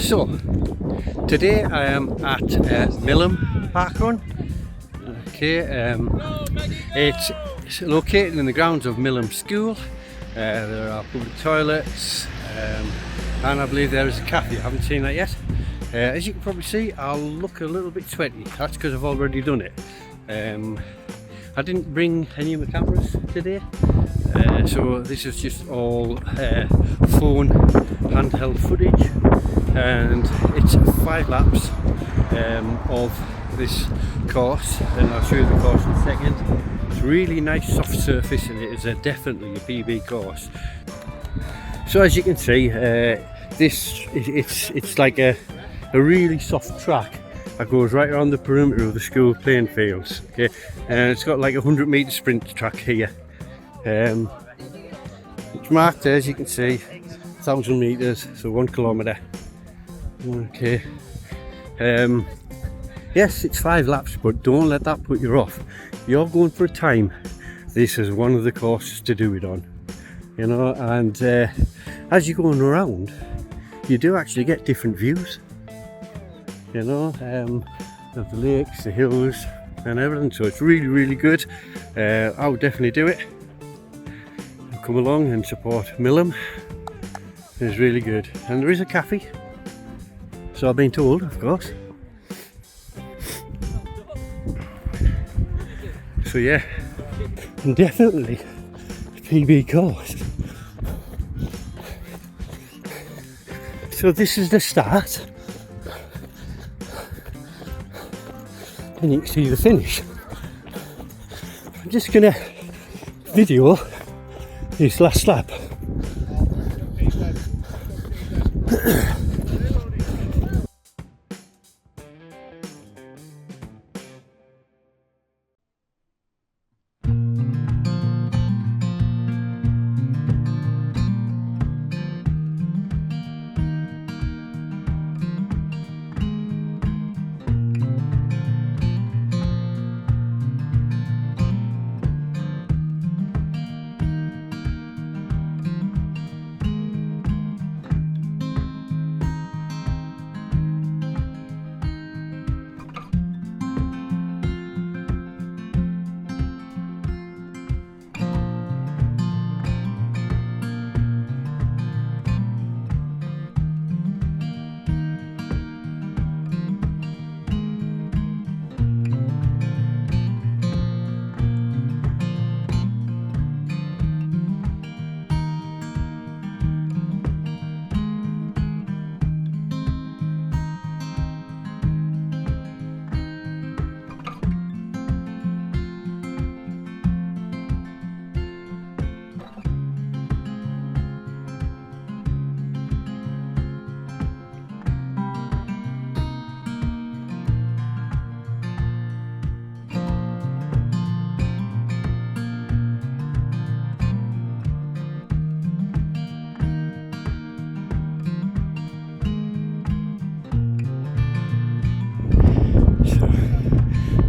So, today I am at Millom Park Run. Okay, it's located in the grounds of Millom School. There are public toilets, and I believe there is a cafe. I haven't seen that yet. As you can probably see, I'll look a little bit sweaty. That's because I've already done it. I didn't bring any of my cameras today, so this is just all phone handheld footage, and it's 5 laps of this course, and I'll show you the course in a second. It's really nice soft surface, and it is definitely a PB course. So as you can see, it's like a really soft track that goes right around the perimeter of the school playing fields. Okay, and it's got like a 100-meter sprint track here. It's marked there, as you can see, 1,000 meters, so 1 kilometer. Okay. Yes, it's 5 laps, but don't let that put you off. You're going for a time. This is one of the courses to do it on, you know. And as you're going around, you do actually get different views, you know, of the lakes, the hills and everything. So it's really good. I would definitely do it. Come along and support Millom. It's really good, and there is a cafe, so I've been told, of course. So yeah, definitely PB course. So this is the start, and you can see the finish. I'm just gonna video this last lap.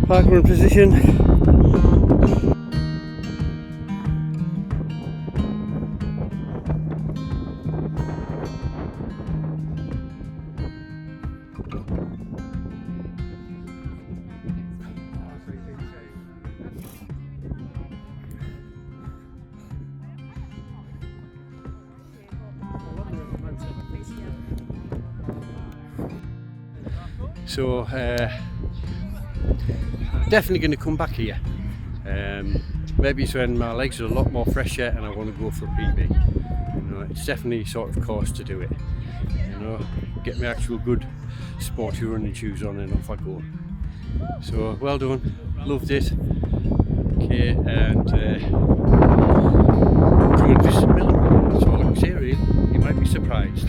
Park run position. So definitely going to come back here. Maybe it's when my legs are a lot more fresher and I want to go for a PB. You know, it's definitely sort of course to do it. You know, get my actual good sporty running shoes on and off I go. So well done, loved it. Okay, and come and visit Millom. That's all I can say really. You might be surprised.